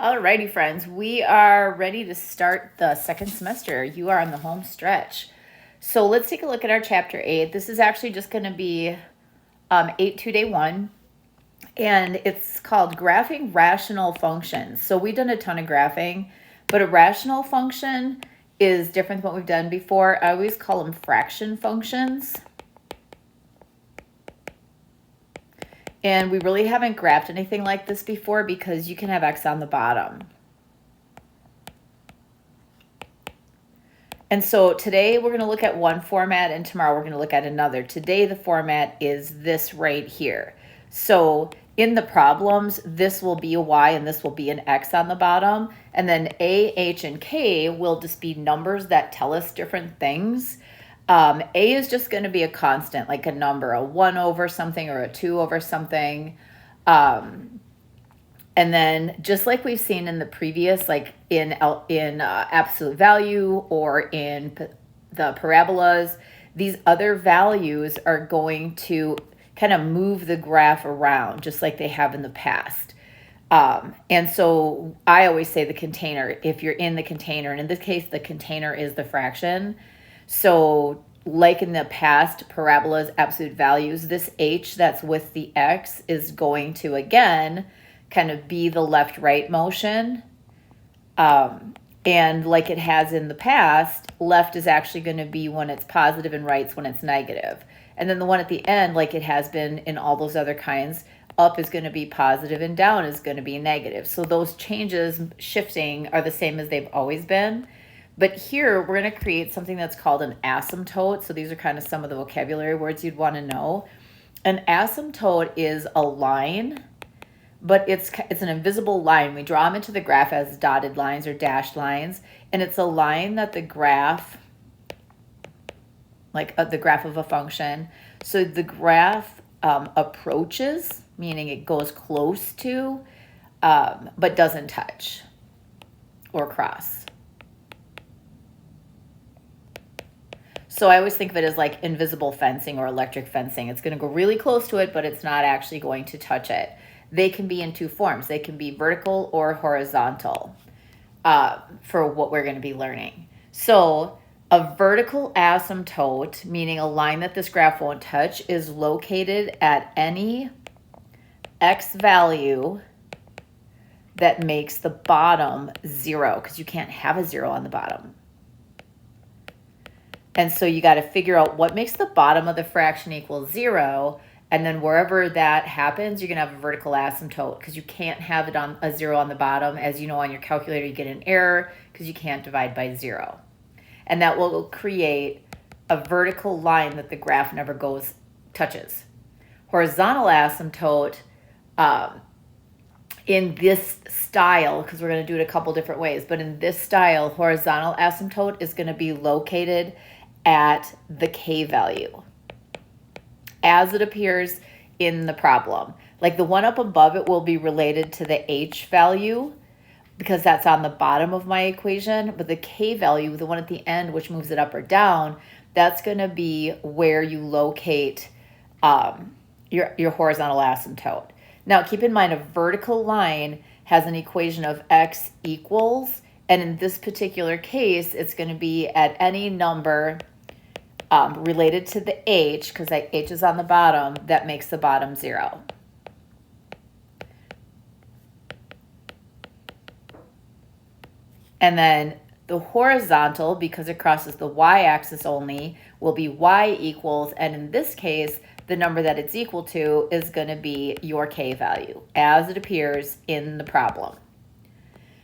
Alrighty, friends, we are ready to start the second semester. You are on the home stretch. So let's take a look at our chapter 8. This is actually just going to be 8-2 day 1, and it's called Graphing Rational Functions. So we've done a ton of graphing, but a rational function is different than what we've done before. I always call them fraction functions. And we really haven't graphed anything like this before because you can have x on the bottom. And so today we're going to look at one format and tomorrow we're going to look at another. Today the format is this right here. So in the problems, this will be a y and this will be an x on the bottom. And then a, h, and k will just be numbers that tell us different things. A is just going to be a constant, like a number, a 1 over something or a 2 over something. And then just like we've seen in the previous, like in absolute value or in the parabolas, these other values are going to kind of move the graph around just like they have in the past. And so I always say the container, if you're in the container, and in this case, the container is the fraction. So like in the past, parabolas, absolute values, this h that's with the x is going to, again, kind of be the left-right motion. And like it has in the past, left is actually going to be when it's positive and right's when it's negative. And then the one at the end, like it has been in all those other kinds, up is going to be positive and down is going to be negative. So those changes, shifting, are the same as they've always been. But here we're going to create something that's called an asymptote. So these are kind of some of the vocabulary words you'd want to know. An asymptote is a line, but it's an invisible line. We draw them into the graph as dotted lines or dashed lines, and it's a line that the graph, like the graph of a function, so the graph approaches, meaning it goes close to, but doesn't touch or cross. So I always think of it as like invisible fencing or electric fencing. It's going to go really close to it, but it's not actually going to touch it. They can be in two forms. They can be vertical or horizontal for what we're going to be learning. So a vertical asymptote, meaning a line that this graph won't touch, is located at any x value that makes the bottom 0, because you can't have a 0 on the bottom. And so you got to figure out what makes the bottom of the fraction equal 0. And then wherever that happens, you're going to have a vertical asymptote because you can't have it on a 0 on the bottom. As you know, on your calculator, you get an error because you can't divide by 0. And that will create a vertical line that the graph never touches. Horizontal asymptote, in this style, because we're going to do it a couple different ways, but in this style, horizontal asymptote is going to be located at the k value as it appears in the problem. Like the one up above it will be related to the h value because that's on the bottom of my equation, but the k value, the one at the end, which moves it up or down, that's going to be where you locate your horizontal asymptote. Now, keep in mind, a vertical line has an equation of x equals, and in this particular case, it's going to be at any number related to the h, because that h is on the bottom, that makes the bottom 0. And then the horizontal, because it crosses the y-axis only, will be y equals, and in this case, the number that it's equal to is going to be your k value as it appears in the problem.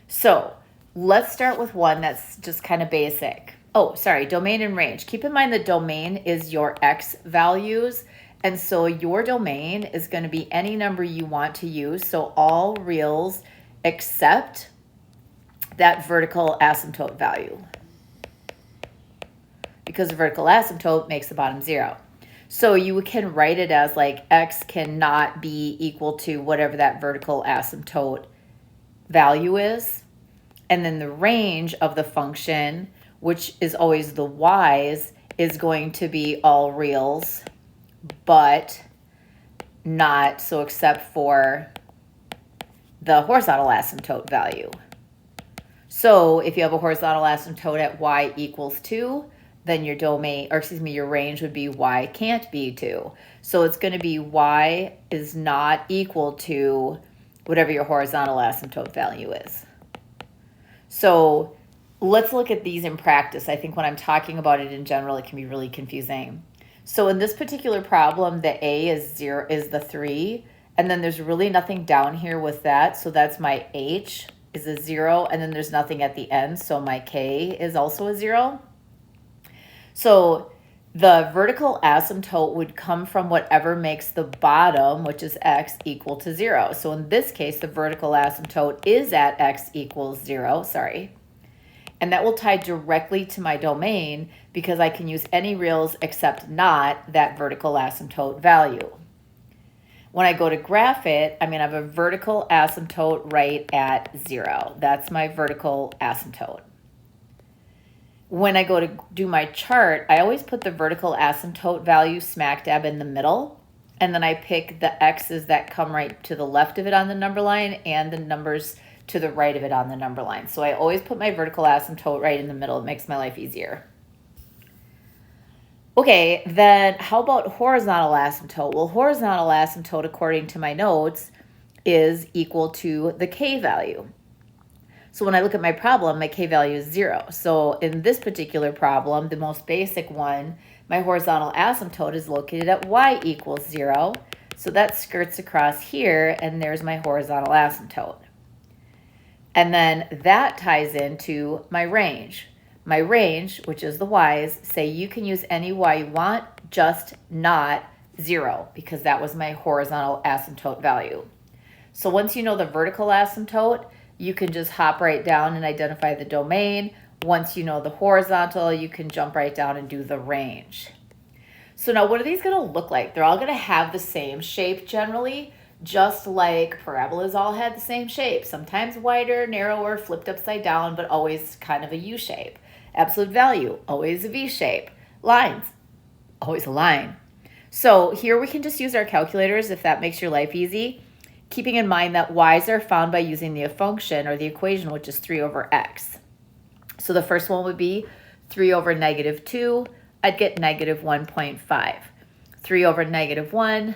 So let's start with one that's just kind of basic. Oh, sorry, domain and range. Keep in mind the domain is your x values, and so your domain is going to be any number you want to use, so all reals except that vertical asymptote value, because the vertical asymptote makes the bottom 0. So you can write it as like x cannot be equal to whatever that vertical asymptote value is. And then the range of the function, which is always the y's, is going to be all reals, but not, so except for the horizontal asymptote value. So if you have a horizontal asymptote at y equals 2, then your domain, or excuse me, your range would be y can't be 2. So it's going to be y is not equal to whatever your horizontal asymptote value is. So let's look at these in practice. I think when I'm talking about it in general, it can be really confusing. So in this particular problem, the a is 0 is the 3, and then there's really nothing down here with that. So that's my h is a 0, and then there's nothing at the end. So my k is also a 0. So the vertical asymptote would come from whatever makes the bottom, which is x, equal to 0. So in this case, the vertical asymptote is at x equals 0, and that will tie directly to my domain because I can use any reals except not that vertical asymptote value. When I go to graph it, I'm going to have a vertical asymptote right at 0. That's my vertical asymptote. When I go to do my chart, I always put the vertical asymptote value smack dab in the middle, and then I pick the x's that come right to the left of it on the number line and the numbers to the right of it on the number line. So I always put my vertical asymptote right in the middle. It makes my life easier. Okay, then how about horizontal asymptote? Well, horizontal asymptote, according to my notes, is equal to the k value. So when I look at my problem, my k value is 0. So in this particular problem, the most basic one, my horizontal asymptote is located at y equals 0. So that skirts across here, and there's my horizontal asymptote. And then that ties into my range. My range, which is the y's, say you can use any y you want, just not 0, because that was my horizontal asymptote value. So once you know the vertical asymptote, you can just hop right down and identify the domain. Once you know the horizontal, you can jump right down and do the range. So now what are these going to look like? They're all going to have the same shape generally, just like parabolas all had the same shape. Sometimes wider, narrower, flipped upside down, but always kind of a U shape. Absolute value, always a V shape. Lines, always a line. So here we can just use our calculators if that makes your life easy, keeping in mind that y's are found by using the function or the equation, which is 3 over x. So the first one would be 3 over negative 2. I'd get negative 1.5. 3 over negative 1,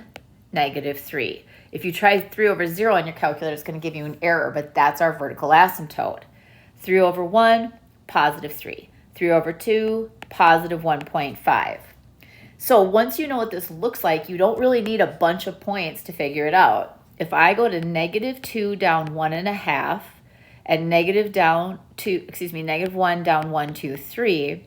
negative 3. If you try 3 over 0 on your calculator, it's going to give you an error, but that's our vertical asymptote. 3 over 1, positive 3. 3 over 2, positive 1.5. So once you know what this looks like, you don't really need a bunch of points to figure it out. If I go to negative 2 down 1.5 and negative 1 down 1, 2, 3,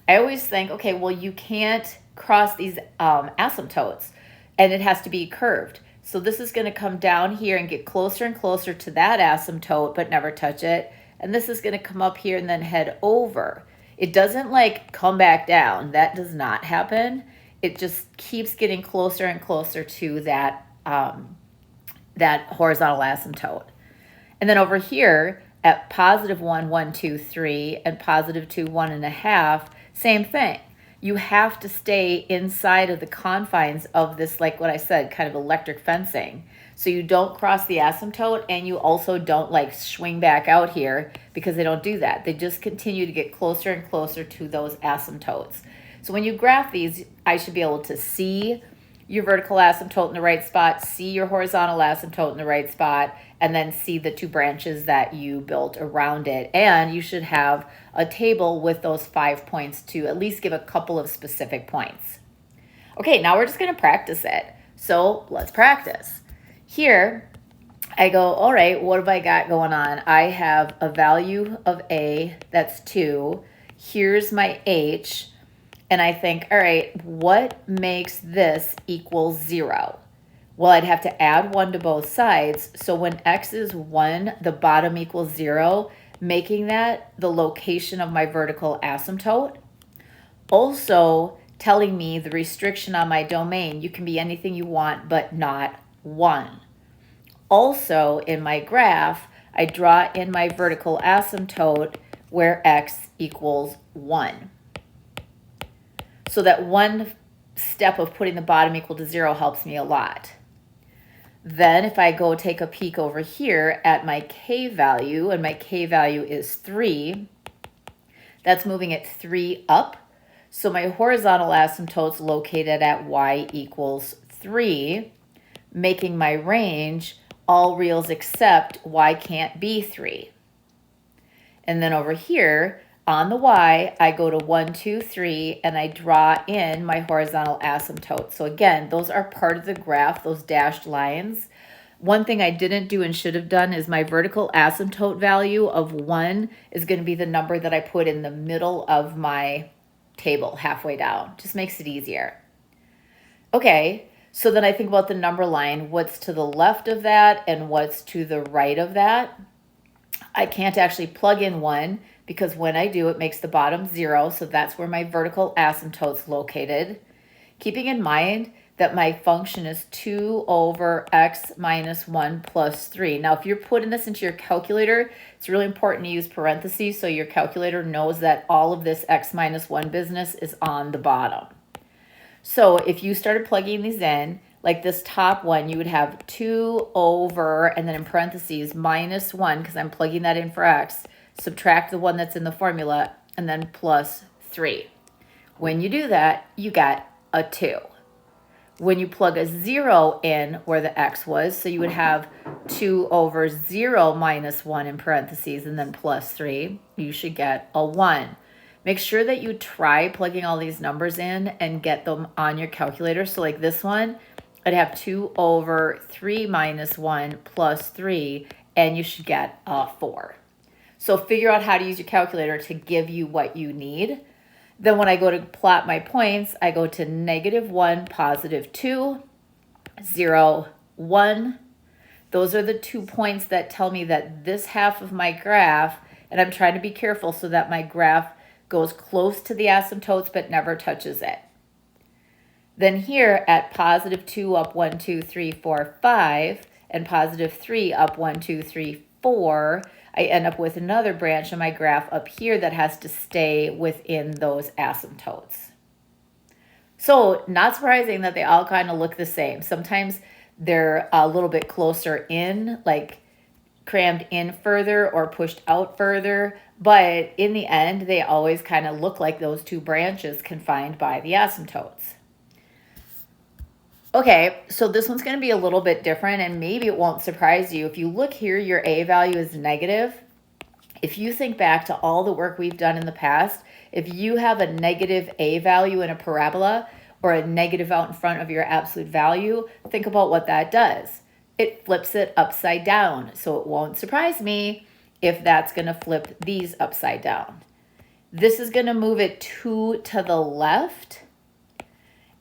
I always think, okay, well, you can't cross these asymptotes, and it has to be curved. So this is going to come down here and get closer and closer to that asymptote, but never touch it. And this is going to come up here and then head over. It doesn't like come back down. That does not happen. It just keeps getting closer and closer to that that horizontal asymptote. And then over here at positive 1, 1, 2, 3, and positive 2, 1.5, same thing. You have to stay inside of the confines of this, like what I said, kind of electric fencing. So you don't cross the asymptote, and you also don't like swing back out here, because they don't do that. They just continue to get closer and closer to those asymptotes. So when you graph these, I should be able to see your vertical asymptote in the right spot, see your horizontal asymptote in the right spot, and then see the two branches that you built around it. And you should have a table with those 5 points to at least give a couple of specific points. Okay, now we're just going to practice it. So let's practice. Here, I go, all right, what have I got going on? I have a value of A, that's 2. Here's my H. And I think, all right, what makes this equal 0? Well, I'd have to add 1 to both sides. So when x is 1, the bottom equals 0, making that the location of my vertical asymptote. Also telling me the restriction on my domain. You can be anything you want, but not 1. Also, in my graph, I draw in my vertical asymptote where x equals 1. So that one step of putting the bottom equal to 0 helps me a lot. Then if I go take a peek over here at my K value, and my K value is 3, that's moving it 3 up. So my horizontal asymptote's located at y equals 3, making my range all reals except y can't be 3. And then over here on the y, I go to 1, 2, 3, and I draw in my horizontal asymptote. So again, those are part of the graph, those dashed lines. One thing I didn't do and should have done is my vertical asymptote value of 1 is going to be the number that I put in the middle of my table halfway down. Just makes it easier. Okay, so then I think about the number line, what's to the left of that and what's to the right of that. I can't actually plug in 1 because when I do, it makes the bottom 0, so that's where my vertical asymptote's located. Keeping in mind that my function is 2 over x minus 1 plus 3. Now, if you're putting this into your calculator, it's really important to use parentheses so your calculator knows that all of this x minus 1 business is on the bottom. So if you started plugging these in, like this top one, you would have 2 over, and then in parentheses, minus 1, because I'm plugging that in for x, subtract the one that's in the formula, and then plus 3. When you do that, you got a 2. When you plug a 0 in where the x was, so you would have 2 over 0 minus 1 in parentheses and then plus 3, you should get a 1. Make sure that you try plugging all these numbers in and get them on your calculator. So like this one, I'd have 2 over 3 minus 1 plus 3, and you should get a 4. So figure out how to use your calculator to give you what you need. Then when I go to plot my points, I go to -1, +2, 0, 1. Those are the 2 points that tell me that this half of my graph, and I'm trying to be careful so that my graph goes close to the asymptotes but never touches it. Then here at +2 up 1, 2, 3, 4, 5, and +3 up 1, 2, 3, 4, I end up with another branch in my graph up here that has to stay within those asymptotes. So not surprising that they all kind of look the same. Sometimes they're a little bit closer in, like crammed in further or pushed out further, but in the end, they always kind of look like those 2 branches confined by the asymptotes. Okay, so this one's going to be a little bit different, and maybe it won't surprise you. If you look here, your A value is negative. If you think back to all the work we've done in the past, if you have a negative A value in a parabola or a negative out in front of your absolute value, think about what that does. It flips it upside down. So it won't surprise me if that's going to flip these upside down. This is going to move it 2 to the left.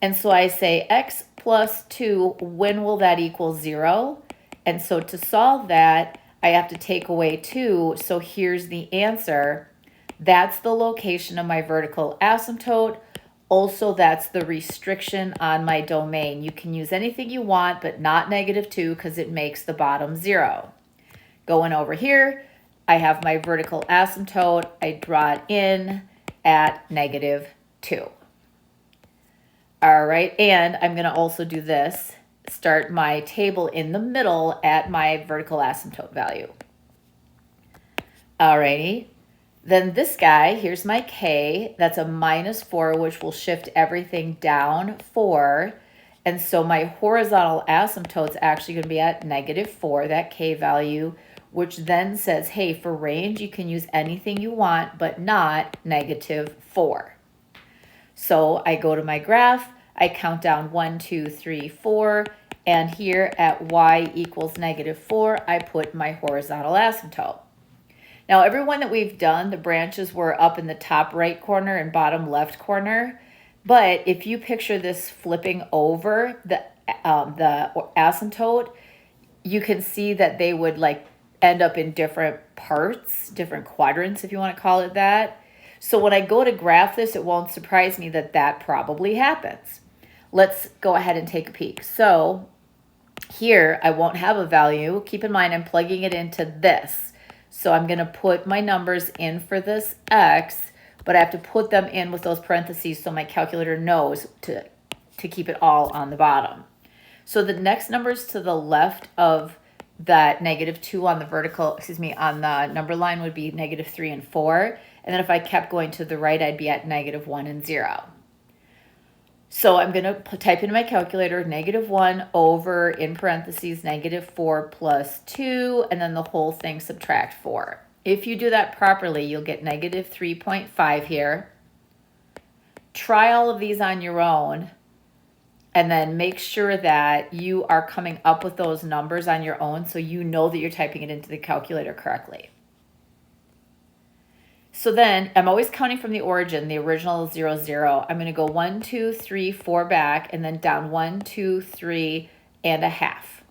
And so I say x plus 2, when will that equal 0? And so to solve that, I have to take away 2. So here's the answer. That's the location of my vertical asymptote. Also, that's the restriction on my domain. You can use anything you want, but not -2 because it makes the bottom 0. Going over here, I have my vertical asymptote. I draw it in at -2. All right, and I'm going to also do this. Start my table in the middle at my vertical asymptote value. Alrighty, then this guy, here's my K, that's a -4, which will shift everything down 4. And so my horizontal asymptote's actually going to be at -4, that K value, which then says, hey, for range, you can use anything you want, but not -4. So I go to my graph, I count down 1, 2, 3, 4, and here at y equals -4, I put my horizontal asymptote. Now, every one that we've done, the branches were up in the top right corner and bottom left corner. But if you picture this flipping over the asymptote, you can see that they would like end up in different parts, different quadrants, if you want to call it that. So when I go to graph this, it won't surprise me that that probably happens. Let's go ahead and take a peek. So here, I won't have a value. Keep in mind, I'm plugging it into this. So I'm going to put my numbers in for this x, but I have to put them in with those parentheses so my calculator knows to keep it all on the bottom. So the next numbers to the left of that -2 on the vertical, on the number line would be -3 and 4. And then if I kept going to the right, I'd be at -1 and 0. So I'm going to type into my calculator -1 over, in parentheses, -4 plus 2, and then the whole thing subtract 4. If you do that properly, you'll get -3.5 here. Try all of these on your own, and then make sure that you are coming up with those numbers on your own so you know that you're typing it into the calculator correctly. So then I'm always counting from the origin, the original 0, 0. I'm going to go 1, 2, 3, 4 back, and then down 1, 2, 3, and a half.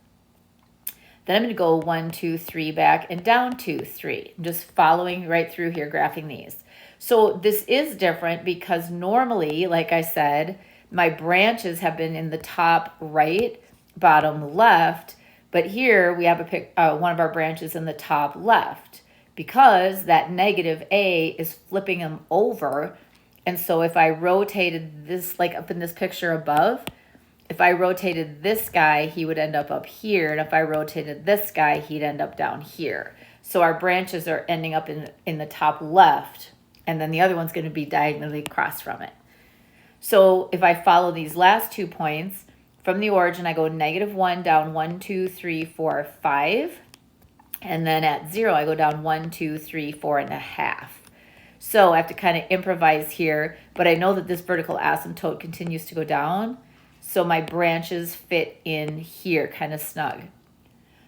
Then I'm going to go 1, 2, 3 back and down 2, 3. I'm just following right through here, graphing these. So this is different because normally, like I said, my branches have been in the top right, bottom left, but here we have one of our branches in the top left, because that -a is flipping them over. And so if I rotated this, like up in this picture above, if I rotated this guy, he would end up here. And if I rotated this guy, he'd end up down here. So our branches are ending up in the top left, and then the other one's going to be diagonally across from it. So if I follow these last 2 points, from the origin, I go -1 down 1, 2, 3, 4, 5. And then at 0, I go down 1, 2, 3, 4 and a half. So I have to kind of improvise here, but I know that this vertical asymptote continues to go down. So my branches fit in here kind of snug.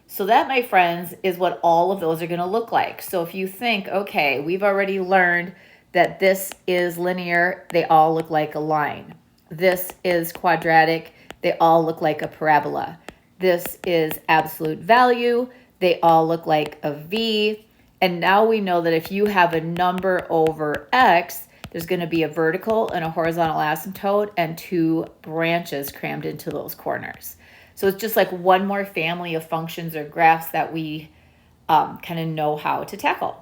So that, my friends, is what all of those are going to look like. So if you think, okay, we've already learned that this is linear, they all look like a line. This is quadratic, they all look like a parabola. This is absolute value, they all look like a V. And now we know that if you have a number over X, there's going to be a vertical and a horizontal asymptote and 2 branches crammed into those corners. So it's just like one more family of functions or graphs that we kind of know how to tackle.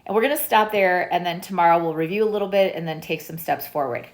And we're going to stop there, and then tomorrow we'll review a little bit and then take some steps forward.